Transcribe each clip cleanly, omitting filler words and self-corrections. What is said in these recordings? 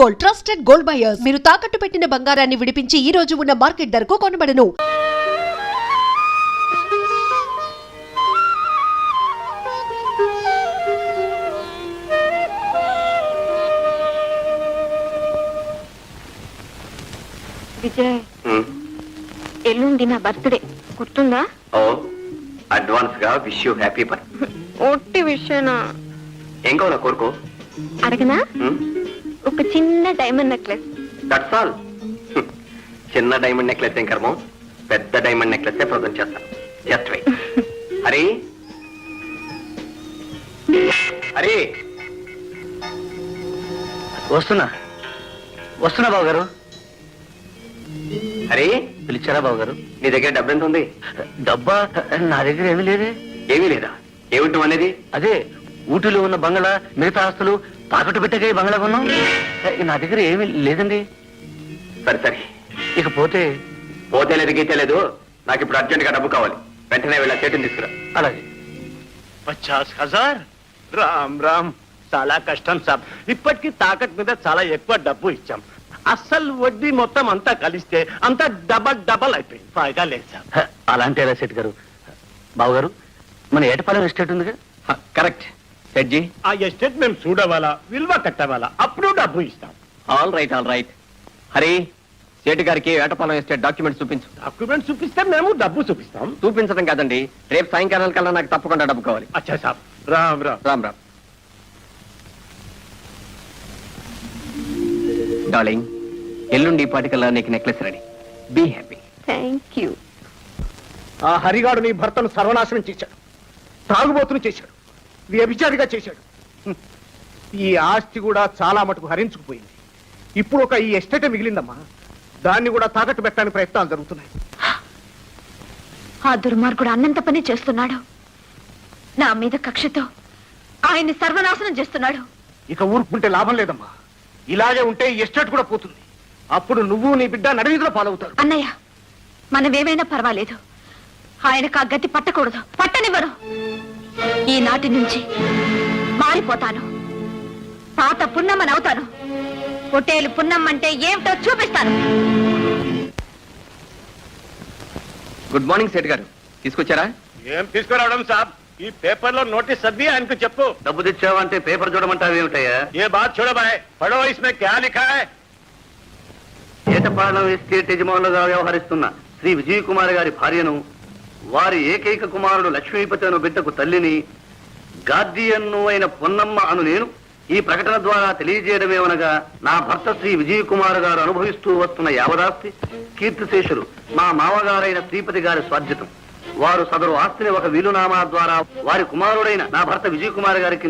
Gold, trusted gold buyers. మీరు తాకట్టు పెట్టిన బంగారాన్ని విడిపించి ఈ రోజు ఉన్న మార్కెట్ ధరకు కొనబడను. విజయ్, ఎల్లుండి నా బర్త్డే గుర్తుందా? ఓ అడ్వాన్స్ గా విష్ యూ హ్యాపీ బర్త్. ఒట్టి విషయనా? ఏం కావాలా కోరుకో. అడగనా? ఒక చిన్న డైమండ్ నెక్లెస్. That's all. చిన్న డైమండ్ నెక్లెస్ ఏం కర్మం, పెద్ద డైమండ్ నెక్లెస్ ప్రజెంట్ చేస్తాను. Just wait. హరి హరి, వస్తున్నా వస్తున్నా బాబు గారు. హరి పిలిచారా బాబు గారు? నీ దగ్గర డబ్బు ఎంత ఉంది? డబ్బా నా దగ్గర ఏమీ లేదే. ఏమీ లేదా? ఏమిటం అనేది? అదే ఊటీలో ఉన్న బంగ్లా, మిగతా ఆస్తులు తాకట్టు పెట్టగా ఈ బంగ్లా కొన్నాం. నా దగ్గర ఏమీ లేదండి. సరే సరే, ఇకపోతే పోతే లేదు గీతే లేదు, నాకు ఇప్పుడు అర్జెంట్ గా డబ్బు కావాలి. వెంటనే వెళ్ళా చేతిని తీసుకురా. అలాగే. 50,000. రామ్ రామ్, చాలా కష్టం సాబ్. ఇప్పటికీ తాకట్ మీద చాలా ఎక్కువ డబ్బు ఇచ్చాం. అసలు వడ్డీ మొత్తం అంతా కలిస్తే అంతా డబల్ అయిపోయింది. ఫాయిదా లేదు సాబ్. అలాంటి ఎలా సెట్ గారు? బాబు గారు, మన ఏటపాలెం ఎస్టేట్ ఉందిగా? కరెక్ట్ సెట్జీ. ఆ ఎస్టేట్ మేము చూడవాలా, విలువ కట్టవాలా, అప్పుడు డబ్బు ఇస్తాం. All right all right. Hari, సేటు గారికి ఏటపాలెం ఎస్టేట్ డాక్యుమెంట్స్ చూపించు. డాక్యుమెంట్ చూపిస్తే మేము డబ్బు చూపిస్తాం. చూపించడం కాదండి, రేపు సాయంకాలం కల్లా నాకు తప్పకుండా డబ్బు కావాలి. అచ్చా సాబ్. రామ్ రామ్. రామ్ రామ్. డార్లింగ్, ఎల్లుండి పాటికల్లా నీకు necklace ready. Be happy. Thank you. ఆ హరిగాడు నీ భర్తను సర్వనాశనం చేశాడు, తాగుబోతును చేశాడు, వ్యభిచారిగా చేశాడు. ఈ ఆస్తి కూడా చాలా మటుకు హరించుకుపోయింది. ఇప్పుడు ఒక ఈ ఎస్టేట్ మిగిలిందమ్మా, దాన్ని కూడా తాకట్టు పెట్టడానికి ప్రయత్నాలు జరుగుతున్నాయి. ఆ దుర్మార్గుడు అన్నంత పని చేస్తున్నాడు. నా మీద కక్షతో ఆయన్ని సర్వనాశనం చేస్తున్నాడు. ఇక ఊరుకుంటే లాభం లేదమ్మా. ఇలాగే ఉంటే ఈ ఎస్టేట్ కూడా పోతుంది. అప్పుడు నువ్వు నీ బిడ్డ నడివీధిలో పాలవుతారు. అన్నయ్య, మనమేమైనా పర్వాలేదు, ఆయనకు ఆ గతి పట్టకూడదు. పట్టనివ్వరు. ఈనాటి నుంచి మారిపోతాను. తాత పున్నమ్మని అవుతాను. పొట్టేలు పున్నమ్మంటే ఏమిటో చూపిస్తాను. గుడ్ మార్నింగ్ సేట్ గారు, తీసుకొచ్చారా? ఏం తీసుకురావడం సాబ్? ఈ పేపర్ లో నోటీస్ చదివి ఆయనకు చెప్పు. డబ్బు తెచ్చావంటే పేపర్ చూడమంటావు ఏమిటయ్యా? ఏ బాత్ చూడబాయ్, పడో ఇస్మే క్యా లిఖా హై? ఏటపాలెం ఎస్టేట్ యజమానులుగా వ్యవహరిస్తున్న శ్రీ విజయ్ కుమార్ గారి భార్యను, వారి ఏకైక కుమారుడు లక్ష్మీపతి అను బిడ్డకు తల్లిని, గార్డియన్ను అయిన పొన్నమ్మ అను నేను ఈ ప్రకటన ద్వారా తెలియజేయడమేమనగా, నా భర్త శ్రీ విజయ్ కుమార్ గారు అనుభవిస్తూ వస్తున్న యావదాస్తి కీర్తిశేషులు మా మామగారైన శ్రీపతి గారి స్వాధ్యతం. వారు సదరు ఆస్తిని ఒక వీలునామా ద్వారా వారి కుమారుడైన నా భర్త విజయ్ కుమార్ గారికి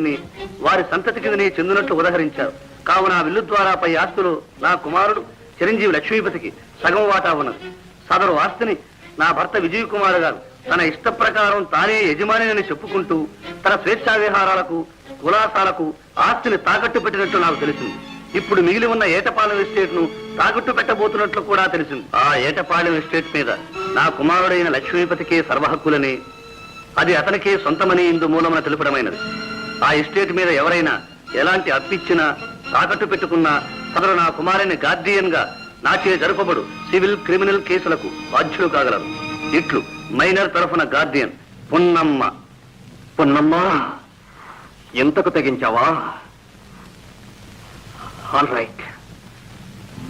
వారి సంతతి కిందని చెందినట్లు ఉదహరించారు. కావున ఆ విల్లు ద్వారా పై ఆస్తులు నా కుమారుడు చిరంజీవి లక్ష్మీపతికి సగం వాటా ఉన్నది. సదరు ఆస్తిని నా భర్త విజయ్ కుమార్ గారు తన ఇష్ట ప్రకారం తానే యజమానిని చెప్పుకుంటూ తన స్వేచ్ఛా విహారాలకు, కులాసాలకు ఆస్తిని తాకట్టు పెట్టినట్లు నాకు తెలిసింది. ఇప్పుడు మిగిలి ఉన్న ఏటపాలెం ఎస్టేట్ ను తాకట్టు పెట్టబోతున్నట్లు కూడా తెలిసింది. ఆ ఏటపాలెం ఎస్టేట్ మీద నా కుమారుడైన లక్ష్మీపతికే సర్వహక్కులని, అది అతనికే సొంతమని ఇందు మూలమున తెలుపడమైనది. ఆ ఎస్టేట్ మీద ఎవరైనా ఎలాంటి అప్పిచ్చినా, తాకట్టు పెట్టుకున్నా సదరు నా కుమారుని గార్డియన్ గా నాచే జరుపబడు సివిల్, క్రిమినల్ కేసులకు బాధ్యులు కాగలరు. ఇట్లు మైనర్ తరఫున గార్డియన్ పున్నమ్మ. పున్నమ్మ, ఎంతకు తెగించావా? All right.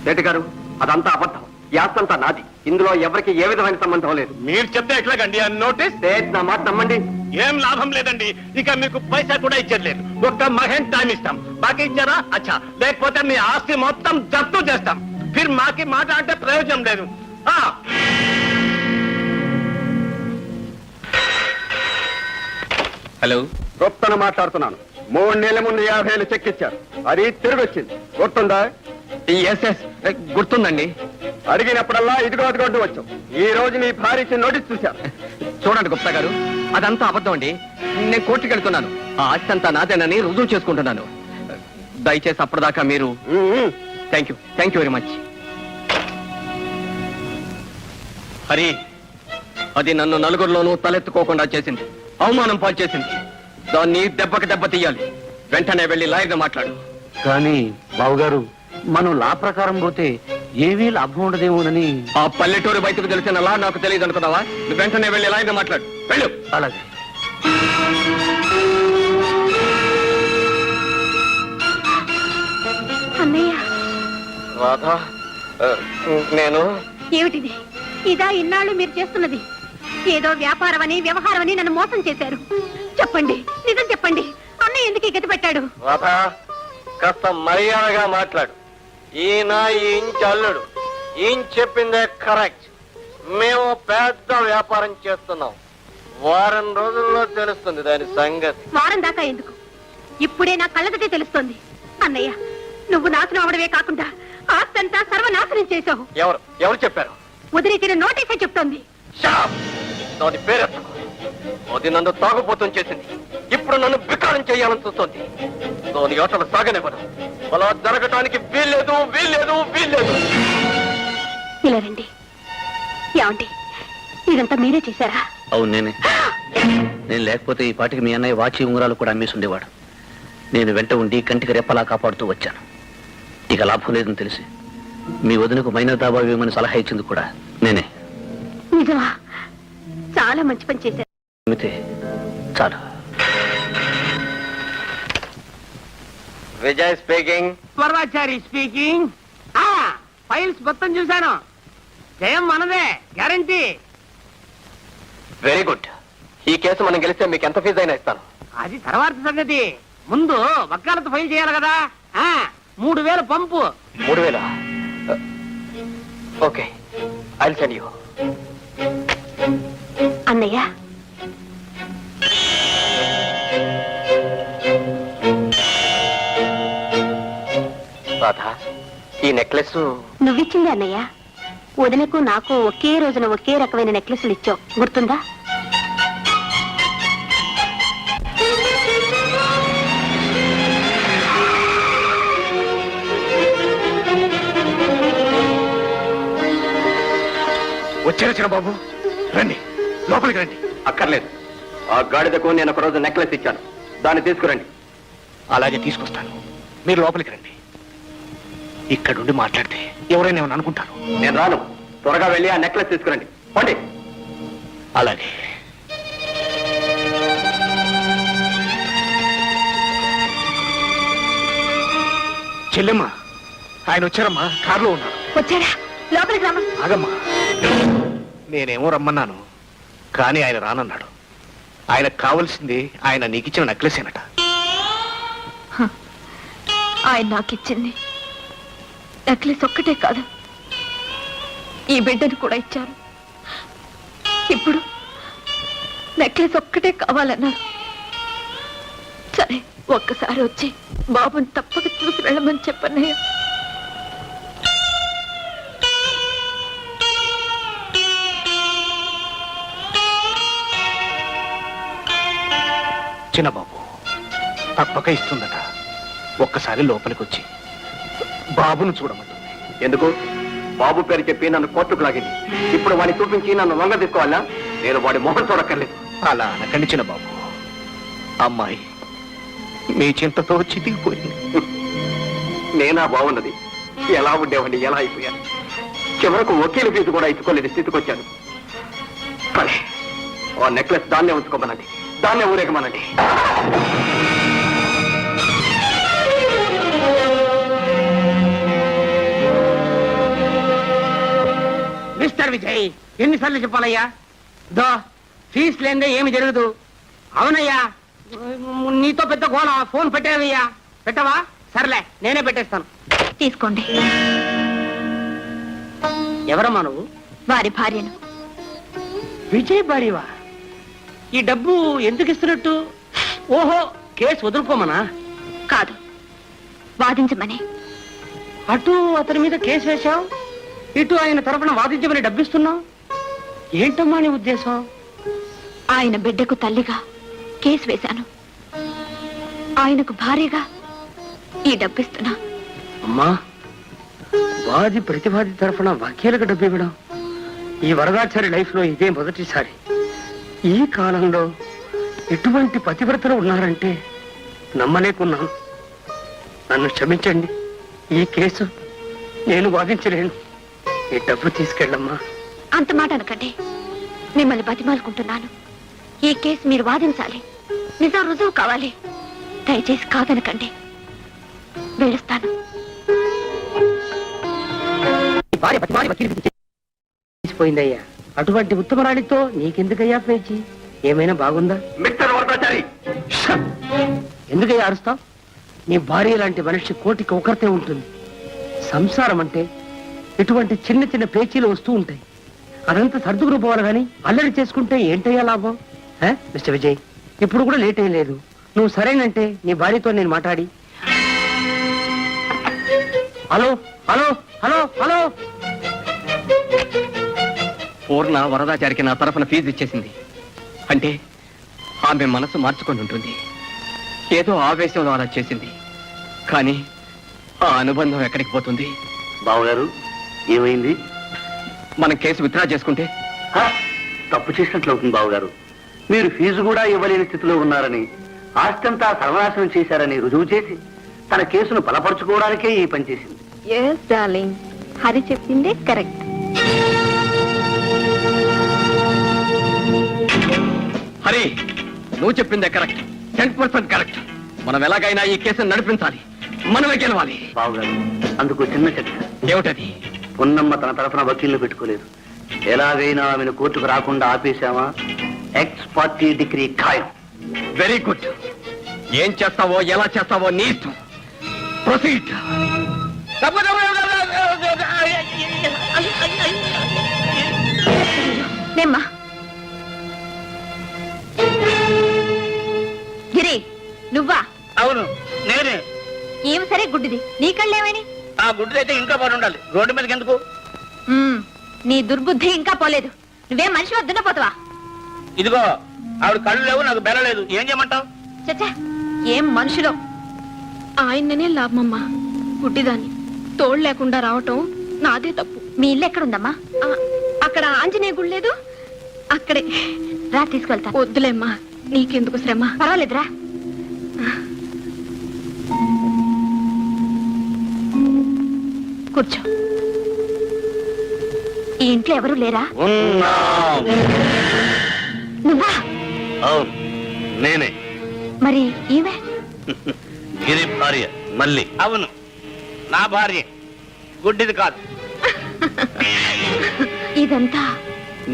సేటు గారు, అదంతా అబద్ధం. యాస్తంతా నాది. ఇందులో ఎవరికి ఏ విధమైన సంబంధం లేదు. మీరు చెప్తే ఎట్లాగండి ఆ నోటీస్? నా మాట నమ్మండి. ఏం లాభం లేదండి. ఇక మీకు పైసా కూడా ఇచ్చట్లేదు. ఒక్క మహేన్ టైం ఇస్తాం. బాకీ ఇచ్చారా? అచ్చా. లేకపోతే మీ ఆస్తి మొత్తం జప్తు చేస్తాం. ఫిర్ మాకి మాట అంటే ప్రయోజనం లేదు. హలో, గొప్పను మాట్లాడుతున్నాను. 3 నెలల ముందు 50,000 చెక్ ఇచ్చారు. అది తిరిగి వచ్చింది. గుర్తుందా? ఎస్ గుర్తుందండి. అడిగినప్పుడల్లా ఇదిగో అదిగొడ్డు వచ్చాం. ఈ రోజు నీ భార్య నోటీస్ చూశారు. చూడండి గుప్తా గారు, అదంతా అబద్ధం అండి. నేను కోర్టుకి వెళ్తున్నాను. ఆ ఆస్తి అంతా నాదేనని రుజువు చేసుకుంటున్నాను. దయచేసి అప్పటిదాకా మీరు. Thank you very much. Hari, అది నన్ను నలుగురిలోనూ తలెత్తుకోకుండా చేసింది, అవమానం పాలు చేసింది. దాన్ని దెబ్బకి దెబ్బ తీయాలి. వెంటనే వెళ్ళి లాయర్గా మాట్లాడు. కానీ బాబుగారు, మనం లా ప్రకారం పోతే ఏమీ లాభం ఉండదేమోనని. ఆ పల్లెటూరు బయటకు తెలిసినలా నాకు తెలియదు అనుకున్నావా? నువ్వు వెంటనే వెళ్ళి ఎలా అయినా మాట్లాడు. వెళ్ళు. అలాగే. అన్నయ్య, రాధా, నేను ఏమిటిది? ఇదా ఇన్నాళ్ళు మీరు చేస్తున్నది? ఏదో వ్యాపారం అని వ్యవహారం అని నన్ను మోసం చేశారు. చెప్పండి, నిజం చెప్పండి. అన్నయ్య ఎందుకు ఈ గతి పెట్టాడు? రాధా, కాస్త మర్యాదగా మాట్లాడు. ఈయన ఈ ఇంటి అల్లుడు. ఈయన చెప్పిందే కరెక్ట్. మేము పెద్ద వ్యాపారం చేస్తున్నాం. వారం రోజుల్లో తెలుస్తుంది దాని సంగతి. వారం దాకా ఎందుకు? ఇప్పుడే నా కళ్ళతోటే తెలుస్తోంది. అన్నయ్య, నువ్వు నాశనం అవడమే కాకుండా ఆస్తంతా సర్వనాశనం చేశావు. ఎవరు చెప్పారు? వదిలితిన నోటీసే చెప్తోంది. దాని పేరెత్తకు. అది నన్ను తాగుపోతం చేసింది. ఇప్పుడు నన్ను వికారం చేయాలని చూస్తోంది. దాని ఆటలు సాగనివ్వను. అలా జరగటానికి వీల్లేదు, వీల్లేదు, వీల్లేదు. ఇలా రండి. ఏమండి, ఇదంతా మీరే చేశారా? అవును, నేనే. నేను లేకపోతే ఈ పాటికి మీ అన్నయ్య వాచి ఉంగరాలు కూడా అమ్మేసి ఉండేవాడు. నేను వెంట ఉండి కంటికి రెప్పలా కాపాడుతూ వచ్చాను. ఇక లాభం లేదని తెలిసి మీ వదినకు మైనర్ దాబా వేయమని సలహా ఇచ్చింది కూడా నేనే. నిజమా? చాలా మంచి పని చేశారు. చాలు. విజయ్ స్పీకింగ్. పర్వాచారి స్పీకింగ్. ఫైల్స్ మొత్తం చూశాను. జయం మనదే, గ్యారంటీ. Very good. ఈ కేసు మనం గెలిస్తే మీకు ఎంత ఫీజు అయినా ఇస్తాను. అది తర్వాత సంగతి. ముందు వకాలత్ ఫైల్ చేయాలి కదా. 3000 పంపు. 3000? Okay, I'll send you. అన్నయ్య, రాధా, ఈ నెక్లెస్ నువ్విచ్చింది అన్నయ్య. వదినకు నాకు ఒకే రోజున ఒకే రకమైన నెక్లెస్లు ఇచ్చావు, గుర్తుందా? వచ్చారు బాబు, రండి, లోపలికి రండి. అక్కర్లేదు. ఆ గాడిదకు నేను ఒక రోజు నెక్లెస్ ఇచ్చాను. దాన్ని తీసుకురండి. అలాగే తీసుకొస్తాను. మీరు లోపలికి రండి. ఇక్కడుండి మాట్లాడితే ఎవరైనా ఏమని అనుకుంటారు. నేను రాను. త్వరగా వెళ్ళి ఆ నెక్లెస్ తీసుకురండి. పండి. అలాగే. చెల్లెమ్మా, ఆయన వచ్చారమ్మా, కారులో ఉన్నారు. వచ్చారా? లోపలికి రామా. ఆగమ్మా, నేనేమో రమ్మన్నాను, కానీ ఆయన రానన్నాడు. ఆయనకు కావలసింది ఆయన నీకిచ్చిన నెక్లెసేనట. ఆయన నాకిచ్చింది నెక్లెస్ ఒక్కటే కాదు, ఈ బిడ్డను కూడా ఇచ్చారు. ఇప్పుడు నెక్లెస్ ఒక్కటే కావాలన్నారు. సరే, ఒక్కసారి వచ్చి బాబుని తప్పక చూసి వెళ్ళమని చెప్పన్నయ్య. చిన్నబాబు తప్పక ఇస్తుందట. ఒక్కసారి లోపలికి వచ్చి బాబును చూడమంటుంది. ఎందుకు? బాబు పేరు చెప్పి నన్ను కోర్టుకు లాగింది. ఇప్పుడు వాడిని చూపించి నన్ను లొంగ తీసుకోవాలా? నేను వాడి మొహం చూడక్కర్లేదు. అలా అనకండి చిన్నబాబు. అమ్మాయి మీ చింతతో చితికిపోయింది. నేనా బాగున్నది? ఎలా ఉండేవాడిని, ఎలా అయిపోయాను. చివరకు వకీలు ఫీజు కూడా ఇచ్చుకోలేని స్థితికి వచ్చాను. కానీ ఆ నెక్లెస్ దాన్నే ఉంచుకోమనండి, దాన్నే ఊరేగమనండి. మిస్టర్ విజయ్, ఎన్నిసార్లు చెప్పాలయ్యా? దో ఫీజు లేదే ఏమి జరగదు. అవునయ్యా, నీతో పెద్ద గోళ. ఫోన్ పెట్టావయ్యా. పెట్టవా? సర్లే, నేనే పెట్టేస్తాను. తీసుకోండి. ఎవరమ్మా నువ్వు? వారి భార్యను. విజయ్ భార్యవా? ఈ డబ్బు ఎందుకు ఇస్తున్నట్టు? ఓహో, కేసు వదులుకోమనా? కాదు, వాదించమని. అటు అతని మీద కేసు వేశావు, ఇటు ఆయన తరపున వాదించమని డబ్బిస్తున్నావు. ఏంటమ్మా నీ ఉద్దేశం? ఆయన బిడ్డకు తల్లిగా కేసు వేశాను, ఆయనకు భార్యగా ఈ డబ్బిస్తున్నా. అమ్మా, వాది ప్రతివాది తరఫున వకీలకు డబ్బు ఇవ్వడం ఈ వరదాచారి లైఫ్ లో ఇదే మొదటిసారి. ఈ కాలంలో ఎటువంటి పతివ్రతలు ఉన్నారంటే నమ్మలేకున్నాను. నన్ను క్షమించండి. ఈ కేసు నేను వాదించలేను. ఈ డబ్బు తీసుకెళ్ళమ్మా. అంత మాట అనకండి. మిమ్మల్ని బతిమాలుకుంటున్నాను. ఈ కేసు మీరు వాదించాలి. నిజం రుజువు కావాలి. దయచేసి కాదనకండి. వేడుస్తాను. పోయిందయ్యా. అటువంటి ఉత్తమరాణితో నీకెందుకయ్యా పేచి? ఏమైనా బాగుందా? మిస్టర్ వరదాచారి, ఎందుకయ్యా అరుస్తావు? నీ భార్య లాంటి మనిషి కోటికి ఒకరితే ఉంటుంది. సంసారం అంటే ఇటువంటి చిన్న చిన్న పేచీలు వస్తూ ఉంటాయి. అదంతా సర్దుకుని పోవాలి కానీ అల్లరి చేసుకుంటే ఏంటయ్యా లాభం? మిస్టర్ విజయ్, ఇప్పుడు కూడా లేట్ అయ్యి లేదు. నువ్వు సరేనంటే నీ భార్యతో నేను మాట్లాడి. Hello hello hello hello. Purna వరదాచారికి నా తరఫున ఫీజు ఇచ్చేసింది. అంటే ఆమె మనసు మార్చుకొని ఉంటుంది. ఏదో ఆవేశంలో అలా చేసింది. కానీ ఆ అనుబంధం ఎక్కడికి పోతుంది? బావగారు ఏమైంది? మనం కేసు విత్డ్రా చేసుకుంటే హ? తప్పు చేసినట్లు అవుతుంది బావగారు. మీరు ఫీజు కూడా ఇవ్వలేని స్థితిలో ఉన్నారని, ఆస్తంతా సర్వనాశనం చేశారని రుజువు చేసి తన కేసును బలపరుచుకోవడానికే ఈ పని చేసింది. ఎస్ డార్లింగ్, హరి చెప్పిందే కరెక్ట్. హరి, నువ్వు చెప్పిందే కరెక్ట్. 10% కరెక్ట్. మనం ఎలాగైనా ఈ కేసును నడిపించాలి. మనమే గెలవాలి. బావగారు, అందుకు చిన్న చర్చ. ఏమిటది? పొన్నమ్మ తన తరఫున వకీల్ని పెట్టుకోలేదు. ఎలాగైనా ఆమెను కోర్టుకు రాకుండా ఆపేశామా, ఎక్స్ పార్టీ డిగ్రీ ఖాయం. Very good. ఏం చేస్తావో ఎలా చేస్తావో నీ ఇష్టం. ప్రొసీడ్. నేమ్మా గిరి, నువ్వా? అవును నేనే. ఏమి సరే గుడ్డిది. నీ కళ్ళేమని? ఆ గుడ్డు అయితే ఇంకా పడి ఉండాలి. రోడ్డు మీదకి ఎందుకు? నీ దుర్బుద్ధి ఇంకా పోలేదు. నువ్వేం మనిషి వద్దున పోతావా? ఇదిగో, ఆవిడ కళ్ళు లేవు, నాకు బెల లేదు. ఏం చేయమంటావు? చచ్చా, ఏం మనుషులో. ఆయన్ననే లాభమమ్మా. గుడ్డిదాన్ని తోడు లేకుండా రావటం నాదే తప్పు. మీ ఇల్లు ఎక్కడుందమ్మా? అక్కడ ఆంజనేయ గుడి లేదు, అక్కడే. రా, తీసుకెళ్తా. వద్దులేమ్మా, నీకెందుకు శ్రమ. పర్వాలేదురా. కూర్చో. ఈ ఇంట్లో ఎవరు లేరా? ఉన్నాం. నువ్వా? అవును, నేనే. మరి ఈమె? గిరి భార్య మళ్ళీ. అవును, నా భార్య. గుడ్డిది కాదు. ఇదంతా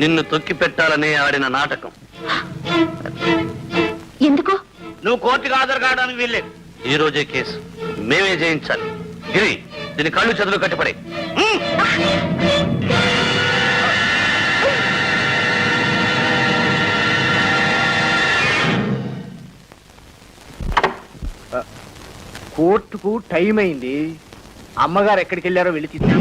నిన్ను తొక్కి పెట్టాలని ఆడిన నాటకం. ఎందుకు? నువ్వు కోర్టుకు హాజరు కావడానికి వీల్లేదు. ఈ రోజే కేసు మేమే జయించాలి. గిరి, దీని కళ్ళు చెదులు కట్టిపడే. కోర్టుకు టైం అయింది. అమ్మగారు ఎక్కడికి వెళ్ళారో వెళ్ళి తీసుకు.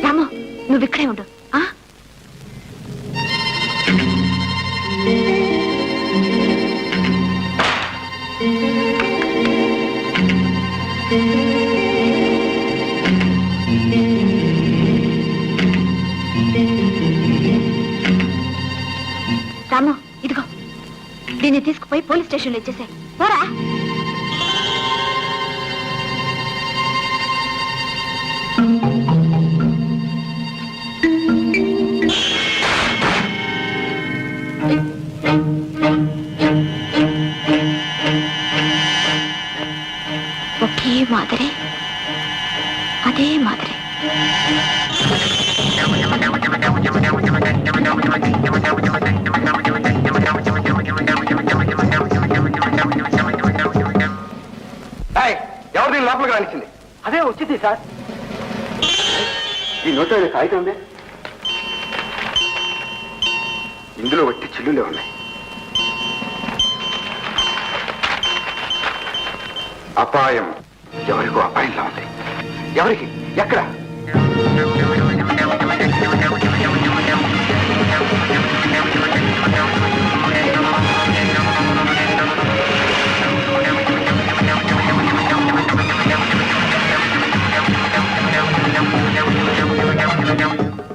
రాము, నువ్వు ఇక్కడే ఉండు. రాము, ఇదిగో, దీన్ని తీసుకుపోయి పోలీస్ స్టేషన్లో ఇచ్చేసాయి. పోరా. ఒకే మాదిరి, అదే మాదిరి. రౌడీని లోపలికి రానిచ్చింది? అదే వచ్చింది సార్. ఈ నోట్లో కాగితం ఉంది, ఇందులో వట్టి చిల్లులే ఉన్నాయి. అపాయం, ఎవరికో అపాయంలా ఉంది. ఎవరికి? ఎక్కడ?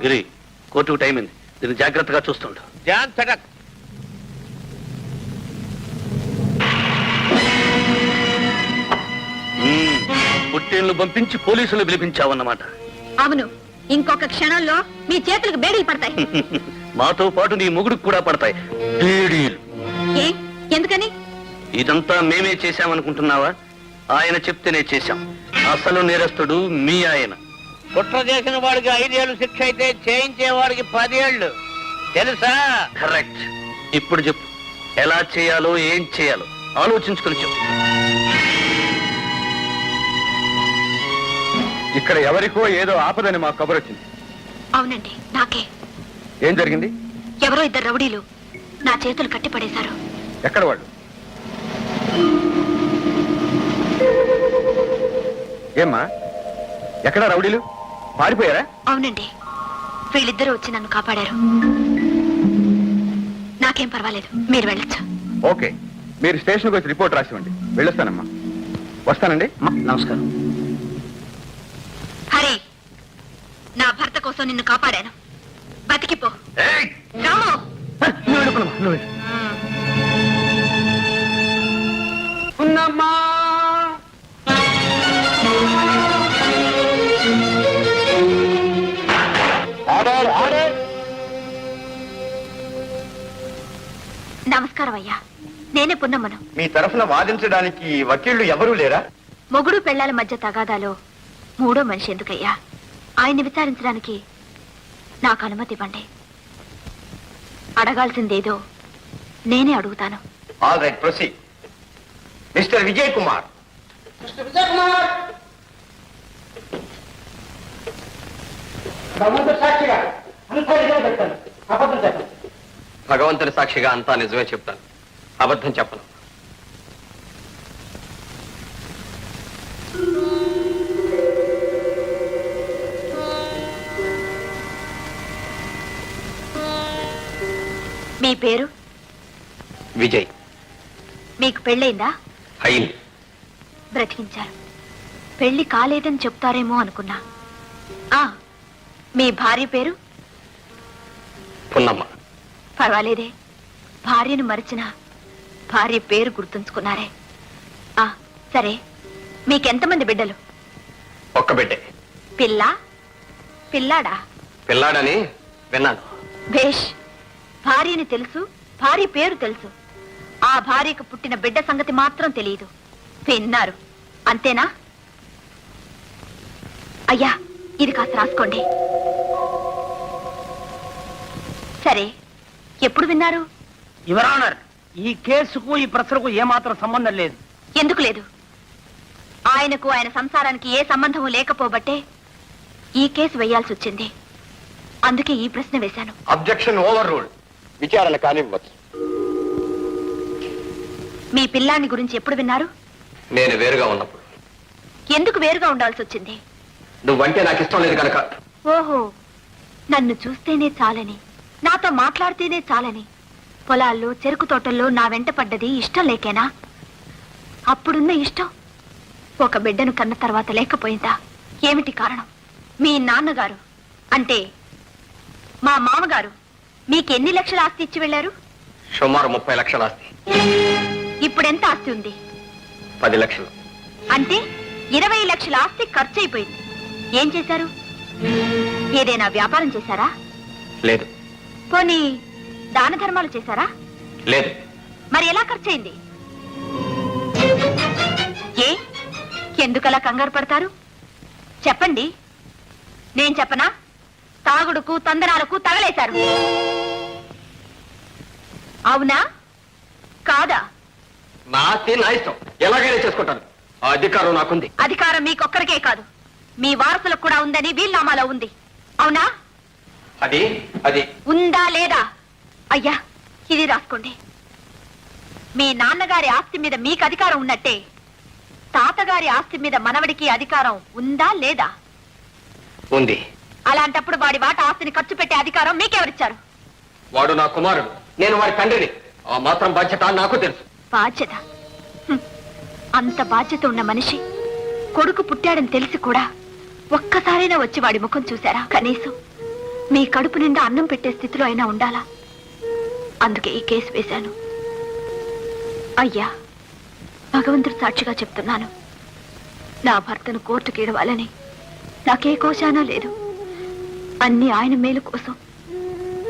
గిరి, కోర్టుకు టైం అయింది. దీన్ని జాగ్రత్తగా చూస్తుండు. జాన్ చటక్. పుట్టేళ్లు పంపించి పోలీసులు పిలిపించావన్నమాట. అవును, ఇంకొక క్షణంలో మీ చేతులకు బేడీలు పడతాయి. మాతో పాటు నీ మొగుడికి కూడా పడతాయి బేడీలు. ఏ ఎందుకని? ఇదంతా మేమే చేశామనుకుంటున్నావా? ఆయన చెప్తేనే చేశాం. అసలు నేరస్తుడు మీ ఆయన. కుట్ర చేసిన వాడికి 5 ఏళ్ళు శిక్ష అయితే చేయించేవాడికి 10 ఏళ్ళు. తెలుసా? కరెక్ట్. ఇప్పుడు చెప్పు, ఎలా చేయాలో ఏం చేయాలో ఆలోచించుకుని చెప్పు. ఇక్కడ ఎవరికో ఏదో ఆపదని మాకు కబురు వచ్చింది. అవునండి, నాకే. ఏం జరిగింది? ఎవరో 2 రౌడీలు నా చేతులు కట్టిపడేశారు. ఎక్కడ వాళ్ళు? ఏమ్మా, ఎక్కడ రౌడీలు? పారిపోయారా? అవునండి, వీళ్ళిద్దరూ వచ్చి నన్ను కాపాడారు. నాకేం పర్వాలేదు, మీరు వెళ్ళొచ్చు. ఓకే, మీరు స్టేషన్కి వచ్చి రిపోర్ట్ రాసివ్వండి. వెళ్ళొస్తానమ్మా. వస్తానండి. నమస్కారం. హరి, నా భర్త కోసం నిన్ను కాపాడాను. బతికిపో. ఏయ్! రాము. ఉన్నమ్మా. నమస్కారం అయ్యా, నేనే పున్నమ్మను. మీ తరఫున వాదించడానికి వకీళ్లు ఎవరూ లేరా? మొగుడు పెళ్లాల మధ్య తగాదాలో 3వ మనిషి ఎందుకయ్యా? ఆయన్ని విచారించడానికి నాకు అనుమతి ఇవ్వండి. అడగాల్సిందేదో నేనే అడుగుతాను. All right, proceed. Mister Vijay Kumar. సాక్షిగా అంతా నిజమే చెప్తాను, అబద్ధం చెప్పను. భగవంతుని సాక్షిగా అంతా నిజమే చెప్తాను, అబద్ధం చెప్పను. మీ పేరు? విజయ్. మీకు పెళ్ళైందా? అయింది. బ్రతికించారు. పెళ్లి కాలేదని చెప్తారేమో అనుకున్నా. ఆ, మీ భార్య పేరు? పున్నమ్మ. పర్వాలేదే, భార్యను మరిచిన భార్య పేరు గుర్తుంచుకున్నారే. ఆ, సరే, మీకెంతమంది బిడ్డలు? ఒక్క బిడ్డే. పిల్ల? పిల్లాడా? పిల్లాడని విన్నాను. భేష్. భార్యని తెలుసు, భార్య పేరు తెలుసు. ఆ భార్యకు పుట్టిన బిడ్డ సంగతి మాత్రం తెలియదు. విన్నారు అంతేనా? అయ్యా, ఇది కాస్త రాసుకోండి. సరే, ఎప్పుడు విన్నారు? యువర్ ఆనర్, ఈ కేసుకు ఈ ప్రశ్నకు ఏమాత్రం సంబంధం లేదు. ఎందుకు లేదు? ఆయనకు ఆయన సంసారానికి ఏ సంబంధము లేకపోబట్టే ఈ కేసు వేయాల్సి వచ్చింది. అందుకే ఈ ప్రశ్న వేశాను. Objection over ruled. విచారణ కానివ్వచ్చు. మీ పిల్లాన్ని గురించి ఎప్పుడు విన్నారు? నేను వేరుగా ఉన్నప్పుడు. ఎందుకు వేరుగా ఉండాల్సి వచ్చింది? నువ్వంటే నాకు ఇష్టం లేదు కనుక. ఓహో, నన్ను చూస్తేనే చాలని, నాతో మాట్లాడితేనే చాలని పొలాల్లో చెరుకు తోటల్లో నా వెంట పడ్డది ఇష్టం లేకేనా? అప్పుడున్న ఇష్టం ఒక బిడ్డను కన్న తర్వాత లేకపోయిందా? ఏమిటి కారణం? మీ నాన్నగారు అంటే మా మామగారు మీకెన్ని లక్షల ఆస్తి ఇచ్చి వెళ్ళారు? సుమారు 30 లక్షల ఆస్తి. ఇప్పుడెంత ఆస్తి ఉంది? 10 లక్షలు. అంటే 20 లక్షల ఆస్తి ఖర్చు అయిపోయింది. ఏం చేశారు? ఏదైనా వ్యాపారం చేశారా? లేదు. పోనీ దాన ధర్మాలు చేశారా? లేదు. మరి ఎలా ఖర్చయింది? ఏ ఎందుకలా కంగారు పడతారు? చెప్పండి. నేను చెప్పనా? తాగుడుకు తందనాలకు తగలేశారు. అవునా కాదా? నా ఆస్తి నా ఇష్టం, ఎలాగైనా చేసుకుంటాను. ఆ అధికారం నాకుంది. అధికారం మీకొక్కరికే కాదు, మీ వారసులకు కూడా ఉందని వీల్నామాలో ఉంది. అవునా? అది ఉందా లేదా? అయ్యా, ఇది రాసుకోండి. మీ నాన్నగారి ఆస్తి మీద మీకు అధికారం ఉన్నట్టే తాతగారి ఆస్తి మీద మనవడికి అధికారం ఉందా లేదా? ఉంది. అలాంటప్పుడు వాడి వాట ఆస్తిని ఖర్చు పెట్టే అధికారం మీకెవరిచ్చారు? వాడు నా కుమారుడు, నేను వాడి తండ్రిని. ఆ మాత్రం బాధ్యత నాకు తెలుసు. బాధ్యత? అంత బాధ్యత ఉన్న మనిషి కొడుకు పుట్టాడని తెలిసి కూడా ఒక్కసారైనా వచ్చి వాడి ముఖం చూశారా? కనీసం మీ కడుపు నిండా అన్నం పెట్టే స్థితిలో అయినా ఉండాలా? అందుకే ఈ కేసు వేశాను. అయ్యా, భగవంతుడు సాక్షిగా చెప్తున్నాను, నా భర్తను కోర్టుకి ఇడవాలని నాకే కోశానా లేదు. అన్ని ఆయన మేలు కోసం,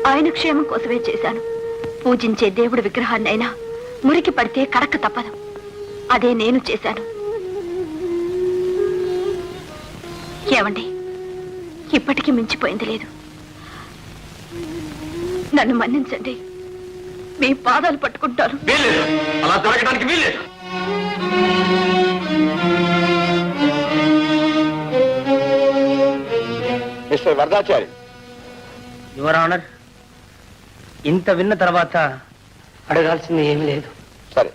ఆయన క్షేమం కోసమే చేశాను. పూజించే దేవుడి విగ్రహాన్నైనా మురికి పడితే కడక తప్పదు. అదే నేను చేశాను. ఏమండి, ఇప్పటికీ మించిపోయింది లేదు. నన్ను మన్నించండి, మీ పాదాలు పట్టుకుంటాను. అలా జరగడానికి వీల్లేదు. మిస్టర్ వరదాచారి, యువర్ ఆనర్, ఇంత విన్న తర్వాత అడగాల్సింది ఏమీ లేదు. సరే,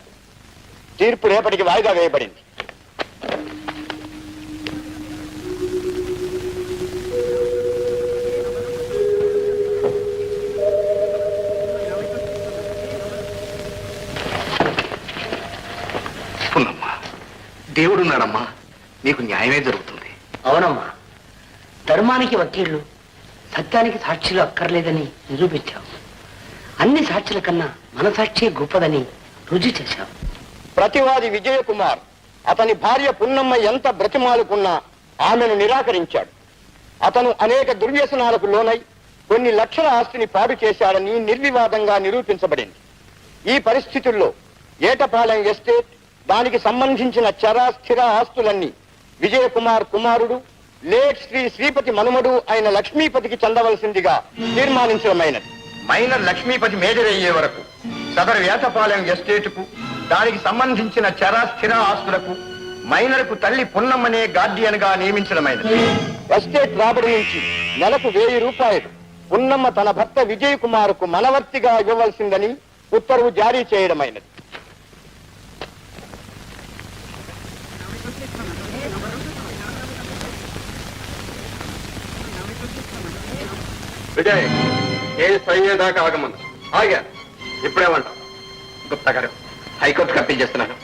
తీర్పు రేపటికి వాయిదా వేయబడింది. దేవుడున్నాడమ్మా, నీకు న్యాయమే జరుగుతుంది. అవునమ్మా, ధర్మానికి వకీళ్లు, సత్యానికి సాక్షులు అక్కర్లేదని నిరూపించావు. అన్ని సాక్షుల కన్నా మన సాక్షి గొప్పదని రుజువు చేశావు. ప్రతివాది విజయకుమార్ అతని భార్య పున్నమ్మ ఎంత బ్రతిమాలుకున్నా ఆమెను నిరాకరించాడు. అతను అనేక దుర్వ్యసనాలకు లోనై కొన్ని లక్షల ఆస్తిని పాడు చేశాడని నిర్వివాదంగా నిరూపించబడింది. ఈ పరిస్థితుల్లో ఏటపాలెం ఎస్టేట్, దానికి సంబంధించిన చర స్థిర ఆస్తులన్నీ విజయకుమార్ కుమారుడు లేట్ శ్రీ శ్రీపతి మనుమడు అయిన లక్ష్మీపతికి చెందవలసిందిగా తీర్మానించడమైనది. మైనర్ లక్ష్మీపతి మేజర్ అయ్యే వరకు సదరు వేటపాలెం ఎస్టేటుకు, దానికి సంబంధించిన చర స్థిర ఆస్తులకు మైనర్కు తల్లి పున్నమ్మనే గార్డియన్ గా నియమించడమైనది. ఎస్టేట్ రాబడి నుంచి నెలకు 1000 రూపాయలు పున్నమ్మ తన భర్త విజయ్ కుమార్కు మనవర్తిగా ఇవ్వవలసిందని ఉత్తర్వు జారీ చేయడమైనది. విజయ్, కేసు అయ్యేదాకా ఆగమన్నా. ఆగా, ఇప్పుడేమంటా? గుప్తా గారు, హైకోర్టుకు అప్పీల్ చేస్తున్నాను,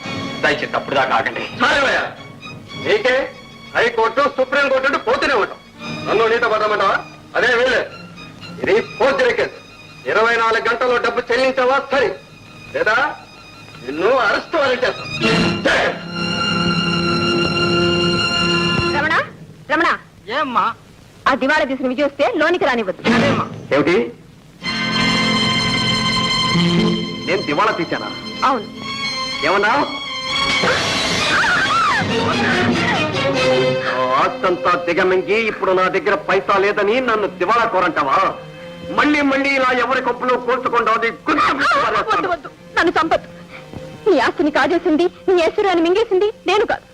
దయచేసి అప్పుడు దాకా ఆగండి. నీకే హైకోర్టు సుప్రీంకోర్టు పోతూనే ఉంటాం. నన్ను నీతో పడమంటావా? అదే వీలే. ఇది ఫోర్జరీ కేసు. 24 గంటల్లో డబ్బు చెల్లించావా సరే, లేదా నిన్ను అరెస్ట్ వారెంట్ చేస్తాం. రమణ, రమణ, ఏమ్మా? ఆ దివాళా తీసిన విజయ్ వస్తే లోనికి రానివ్వద్దు. ఏమిటి? నేను దివాళా తీశానా? అవును. ఏమన్నా? ఆస్తంతా దిగమింగి ఇప్పుడు నా దగ్గర పైసా లేదని నన్ను దివాళా కోరంటావా? మళ్ళీ మళ్ళీ ఇలా ఎవరి కొప్పులో కోర్చుకుంటావు? వద్దు, వద్దు, నన్ను చంపద్దు. నీ ఆస్తిని కాజేసింది, నీ ఐశ్వర్యాన్ని మింగేసింది నేను కాదు,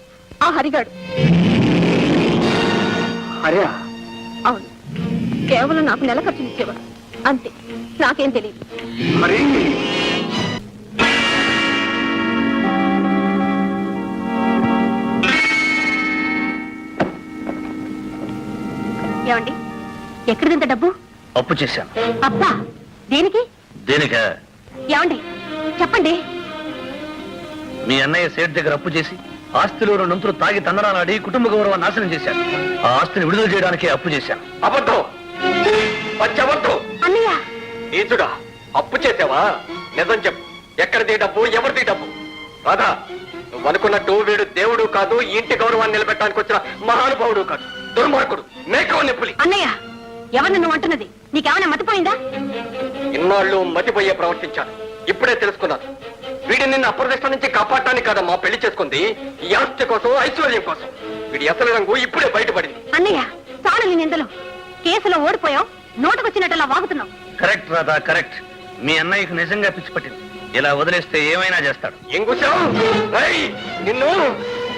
ఆ హరిగాడు. అరే, అవును, కేవలం నాకు నెల ఖర్చులు ఇచ్చేవాడు, అంతే. నాకేం తెలియదు. మరి ఏమండి, ఎక్కడిదంత డబ్బు? అప్పు చేశాను. అబ్బా, దేనికి? దేనికా? ఏమండి చెప్పండి. మీ అన్నయ్య సేట్ దగ్గర అప్పు చేసి ఆస్తిలో 2 వంతులు తాగి తందనాలాడి కుటుంబ గౌరవాన్ని నాశనం చేశాను. ఆ ఆస్తిని విడుదల చేయడానికి అప్పు చేశాను. అబద్ధం, పచ్చబద్ధం. అన్నయ్య, నీచుడా, అప్పు చేసావా? నిజం చెప్పు, ఎక్కడిది డబ్బు, ఎవరిది డబ్బు? రాధా, నువ్వు అనుకున్నట్టు వీడు దేవుడు కాదు, ఈ ఇంటి గౌరవాన్ని నిలబెట్టడానికి వచ్చిన మహానుభావుడు కాదు, దుర్మార్గుడు, మేకవ నెప్పులి. అన్నయ్య, ఎవరు నువ్వు అంటున్నది? నీకేమైనా మతిపోయిందా? ఇన్నాళ్ళు మతిపోయే ప్రవర్తించాను, ఇప్పుడే తెలుసుకున్నాను. వీడి నిన్ను అప్రదిష్ట నుంచి కాపాడటానికి కాదమ్మా పెళ్లి చేసుకుంది, ఈ ఆస్తి కోసం, ఐశ్వర్యం కోసం. వీడి అసలు రంగు ఇప్పుడే బయటపడింది. అన్నయ్య, చాలు నీ నిందలు. కేసులో ఓడిపోయావు, నోటుకొచ్చినట్టలా వాగుతున్నావు. Correct Radha, correct. మీ అన్నయ్యకు నిజంగా పిచ్చి పట్టింది. ఇలా వదిలేస్తే ఏమైనా చేస్తాడు. ఏం కూర్చావు? నిన్ను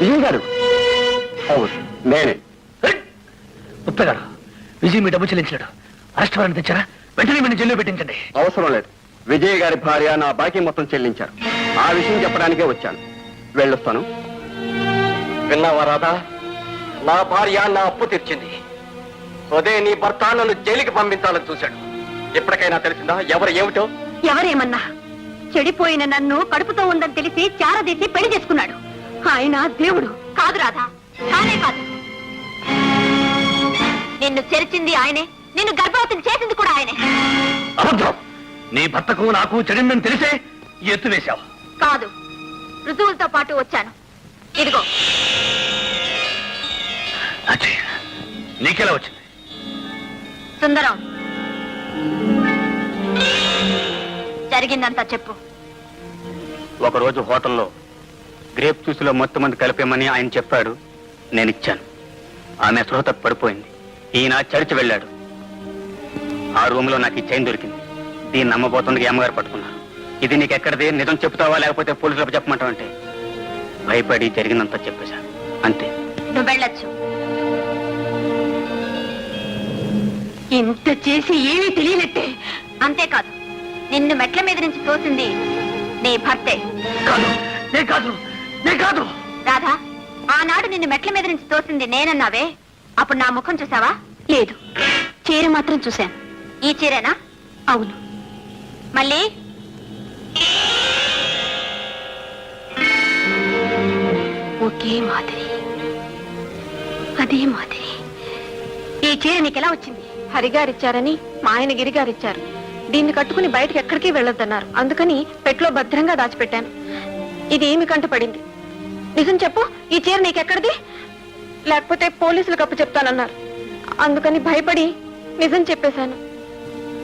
విజయ్ గారు అవును నేనే. గుప్తగారు, విజయ్ మీ డబ్బు చెల్లించాడు. అరెస్ట్ వారెంట్ తెచ్చారా? వెంటనే మీరు జైల్లో పెట్టించండి. అవసరం లేదు. విజయ్ గారి భార్య నా బాకీ మొత్తం చెల్లించారు. ఆ విషయం చెప్పడానికే వచ్చాను. వెళ్ళొస్తాను. విన్నావా రాధా? నా భార్య నా అప్పు తీర్చింది. అదే నీ భర్త నన్ను జైలుకి పంపించాలని చూశాడు. ఎప్పటికైనా తెలిసిందా ఎవరు ఏమిటో? ఎవరేమన్నా, చెడిపోయిన నన్ను కడుపుతో ఉందని తెలిసి చారదీసి పెళ్లి చేసుకున్నాడు. ఆయన దేవుడు కాదు రాధా, కానే కాదు. నిన్ను చెరిచింది ఆయనే, నిన్ను గర్భవతిని చేసింది కూడా ఆయనే. అబద్ధం. నీ భర్తకు నాకు చెడిందని తెలిసే ఎత్తు వేశావు. కాదు, రుజువులతో పాటు వచ్చాను. ఇదిగో. అచ్చే, నీకెలా వచ్చింది? సుందరం, జరిగిందంతా చెప్పు. ఒకరోజు హోటల్లో గ్రేప్ జ్యూస్లో మొత్తం మంది కలిపేమని ఆయన చెప్పాడు. నేను ఇచ్చాను. ఆమె స్పృహ తప్పి పడిపోయింది. ఈయన చర్చి వెళ్ళాడు. ఆ రూమ్ లో నాకు ఈ చైన్ దొరికింది. దీన్ని నమ్మబోతుంది అమ్మగారు పట్టుకున్నారు. ఇది నీకు ఎక్కడిది, నిజం చెప్తావా లేకపోతే పోలీసులకు చెప్పమంటావు అంటే భయపడి జరిగినంత చెప్పేశాను. అంతే. నువ్వు వెళ్ళొచ్చు. ఇంత చేసి ఏమీ తెలియనట్టే. అంతేకాదు, నిన్ను మెట్ల మీద నుంచి తోసింది నీ భర్తే. కాదు, నే కాదు, నే కాదు. రాధా, ఆనాడు నిన్ను మెట్ల మీద నుంచి తోసింది నేనన్నావే, అప్పుడు నా ముఖం చూసావా? లేదు, చీర మాత్రం చూశాను. ఈ చీరేనా? అవును. మళ్ళీ ఒకే మాదిరి, అదే మాదిరి. ఈ చీర నీకెలా వచ్చింది? హరిగారిచ్చారని మా ఆయన గిరిగారిచ్చారు. దీన్ని కట్టుకుని బయటకు ఎక్కడికి వెళ్ళొద్దన్నారు. అందుకని పెట్లో భద్రంగా దాచిపెట్టాను. ఇది ఏమి కంట పడింది. నిజం చెప్పు, ఈ చీర నీకెక్కడిది? లేకపోతే పోలీసులకు అప్పు చెప్తానన్నారు. అందుకని భయపడి నిజం చెప్పేశాను.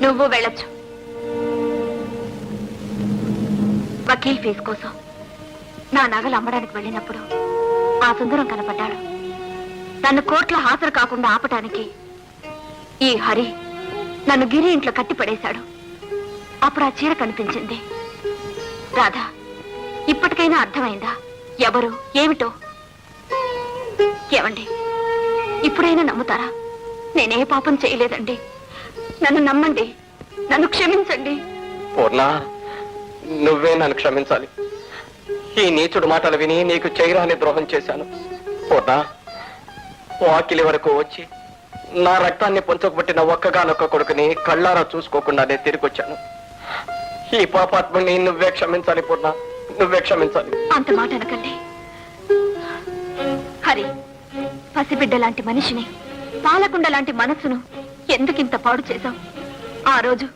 నువ్వు వెళ్ళొచ్చు. వకీల్ ఫీజు కోసం నా నగలు అమ్మడానికి వెళ్ళినప్పుడు ఆ సుందరం కనపడ్డాడు. నన్ను కోర్టులో హాజరు కాకుండా ఆపటానికి ఈ హరి నన్ను గిరి ఇంట్లో కట్టి పడేశాడు. అప్పుడు ఆ చీర కనిపించింది. రాధా, ఇప్పటికైనా అర్థమైందా ఎవరు ఏమిటో? ఏమండి, ఇప్పుడైనా నమ్ముతారా? నేనే పాపం చేయలేదండి. నన్ను నమ్మండి, నన్ను క్షమించండి. పూర్ణ, నువ్వే నన్ను క్షమించాలి. ఈ నీచుడు మాటలు విని నీకు చేయరాని ద్రోహం చేశాను. పూర్ణ, వాకిలి వరకు వచ్చి నా రక్తాన్ని పొంచకబట్టిన ఒక్కగానొక్క కొడుకుని కళ్ళారా చూసుకోకుండానే తిరిగొచ్చాను. ఈ పాపాత్మని నువ్వే క్షమించాలి పూర్ణ, నువ్వే క్షమించాలి. అంత మాట అనకండి హరి. పసిబిడ్డ లాంటి మనిషిని, పాలకుండ లాంటి మనస్సును ఎందుకింత పాడు చేశావు? ఆ రోజు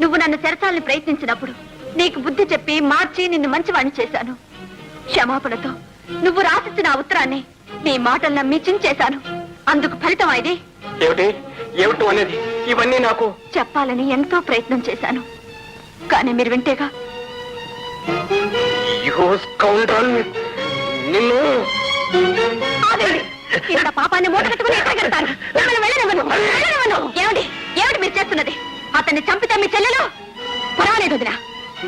నువ్వు నన్ను చెరచాలని ప్రయత్నించినప్పుడు నీకు బుద్ధి చెప్పి మార్చి నిన్ను మంచివాణ్ణి చేశాను. క్షమాపణతో నువ్వు రాసిచ్చిన ఆ ఉత్తరాన్ని నీ మాటలు నమ్మి చించేశాను. అందుకు ఫలితం ఇది. ఏమిటి ఏమిటి అనేది? ఇవన్నీ నాకు చెప్పాలని ఎంతో ప్రయత్నం చేశాను, కానీ మీరు వింటేగా. నిన్ను ఆగండి. ఇంత పాపాన్ని మూట కట్టుకుని ఎక్కడికి వెళ్తారు? మిమ్మల్ని వెళ్ళనివ్వను, వెళ్ళనివ్వను. ఏమిటి ఏమిటి మీరు చేస్తున్నది? అతన్ని చంపితే మీ చెల్లెలు పర్వాలేదు వదినా.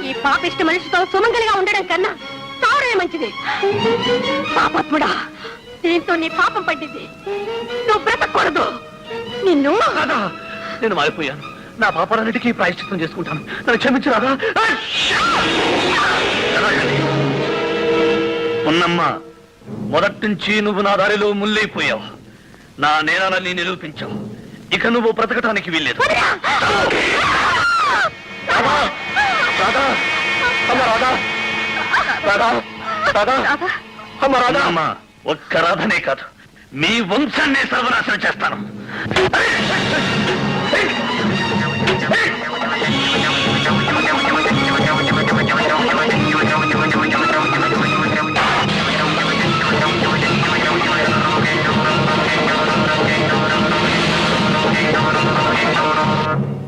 ఈ పాపిష్టి మనిషితో సుమంగలిగా ఉండడం కన్నా సావడమే మంచిది. పాపాత్ముడా, దీంతో నీ పాపం పడ్డింది. నువ్వు బ్రతకూడదు. నిన్ను రాధా, నేను మారిపోయాను. నా పాపాలన్నిటికీ ప్రాయశ్చిత్తం చేసుకుంటాను. నన్ను క్షమించు రాధా. ఉన్నమ్మ, మొదటి నుంచి నువ్వు నా దారిలో ముల్లైపోయావు. నా నేరాన్ని నిరూపించావు. ఇక నువ్వు బ్రతకటానికి వీల్లేదు. అమ్మ, ఒక్క రాధనే కాదు, మీ వంశాన్నే సర్వనాశనం చేస్తాను.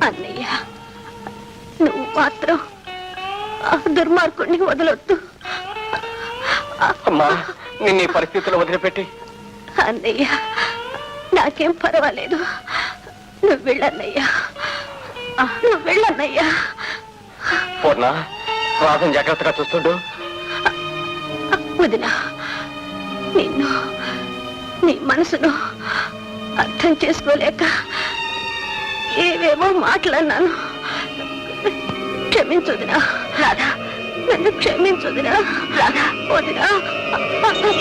అన్నయ్య, నువ్వు మాత్రం ఆ దుర్మార్గుడిని వదలొద్దు. అమ్మా, నిన్ను ఈ పరిస్థితిలో వదిలిపెట్టి. అన్నయ్య, నాకేం పర్వాలేదు. నువ్వు వెళ్ళన్నయ్యా, నువ్వు వెళ్ళన్నయ్యా. పూర్ణ, రాధను జాగ్రత్తగా చూస్తుండు. వదినా, నిన్ను నీ మనసును అర్థం చేసుకోలేక ఏవేవో మాట్లాడినాను. క్షమించొదినా రాధా, నన్ను క్షమించొదినా రాధా. వదినా రాధా.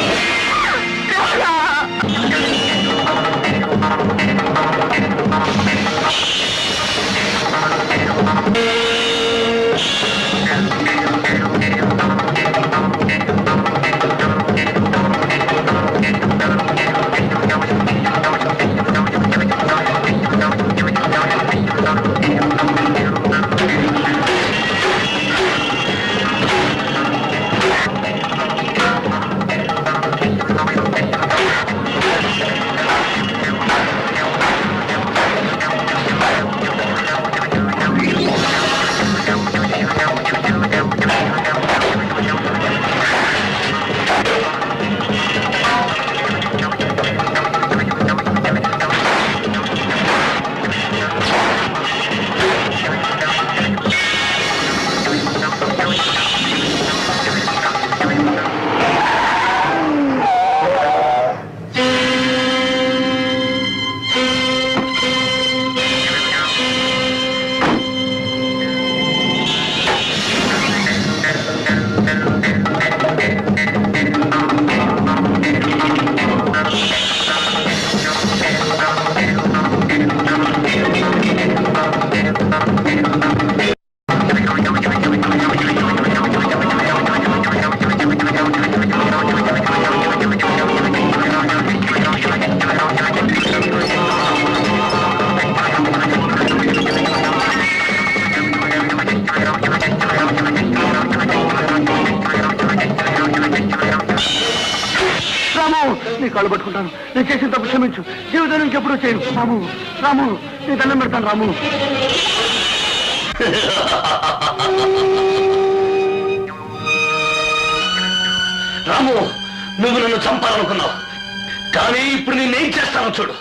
నీ కాళ్ళు పట్టుకుంటాను. నేను చేసిన తప్పు క్షమించు. జీవితం నుంచి ఎప్పుడూ చేయను. రాము, రాము, నీ దండం పెడతాను రాము. రాము, నువ్వు నన్ను చంపాలనుకున్నావు, కానీ ఇప్పుడు నేనేం చేస్తానో చూడు.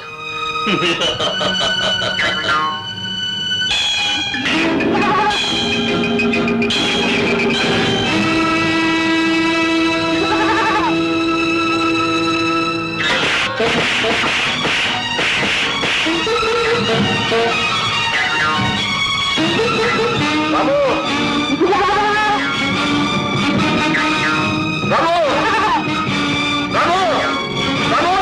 రాము, రాము, రాము, రాము.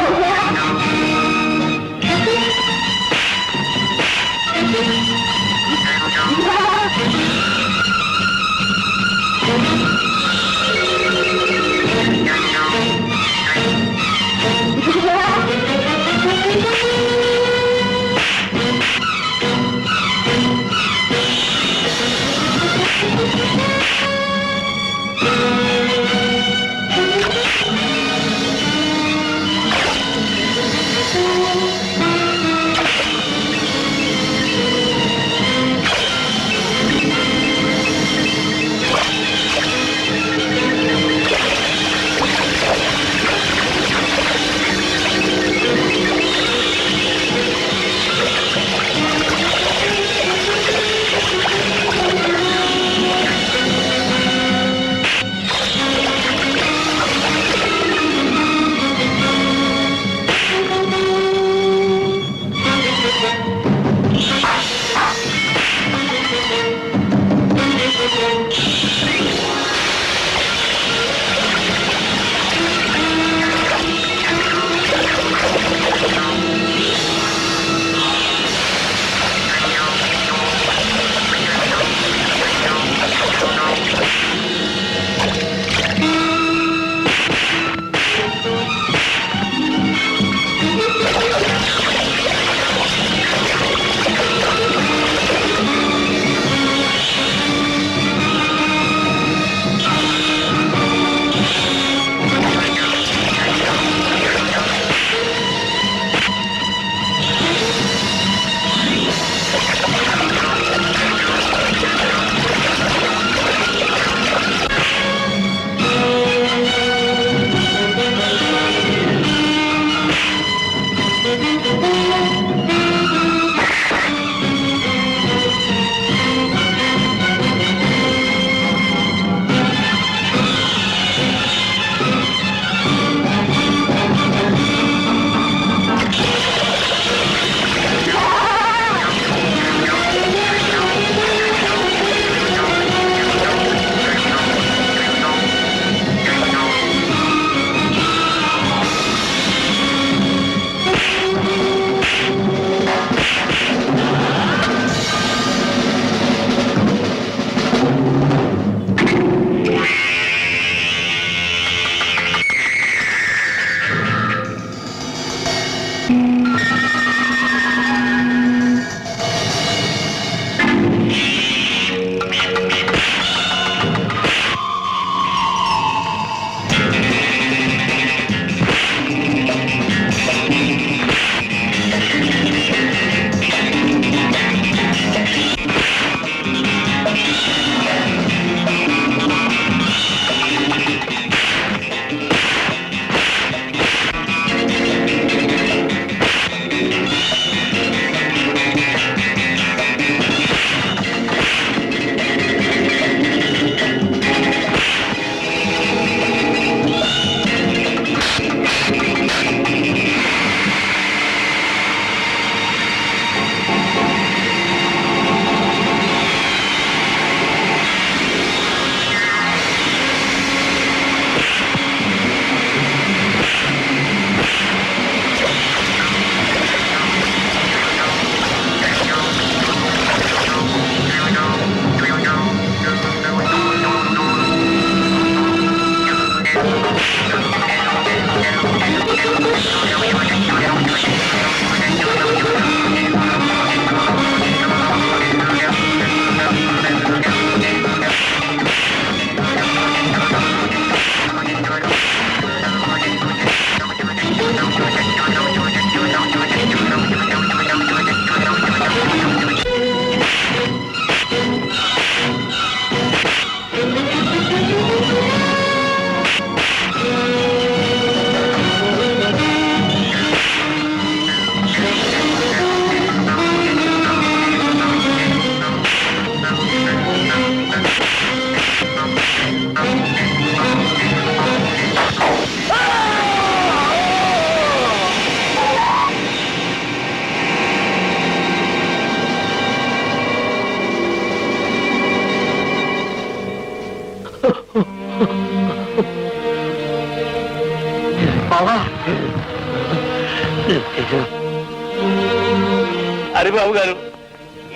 హరిబాబు గారు,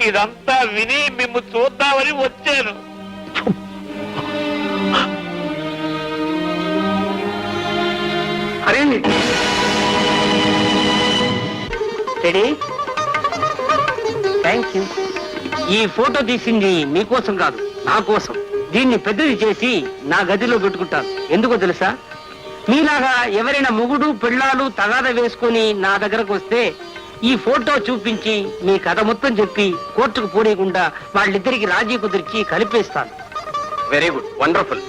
ఇదంతా విని మేము చూద్దామని వచ్చాను. అరే రెడీ, థ్యాంక్ యూ. ఈ ఫోటో తీసింది మీకోసం కాదు, నా కోసం. దీన్ని పెద్దది చేసి నా గదిలో పెట్టుకుంటాను. ఎందుకో తెలుసా? మీలాగా ఎవరైనా మొగుడు పెళ్ళాలు తగాద వేసుకొని నా దగ్గరకు వస్తే ఈ ఫోటో చూపించి మీ కథ మొత్తం చెప్పి కోర్టుకు పోనీయకుండా వాళ్ళిద్దరికి రాజీ కుదిర్చి కలిపేస్తాను. Very good, wonderful.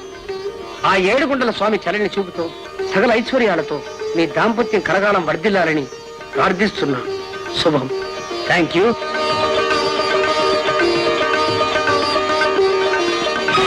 ఆ ఏడుగుండల స్వామి చలని చూపుతో సకల ఐశ్వర్యాలతో మీ దాంపత్యం కలగాలం వర్ధిల్లాలని ప్రార్థిస్తున్నా. శుభం. Thank you.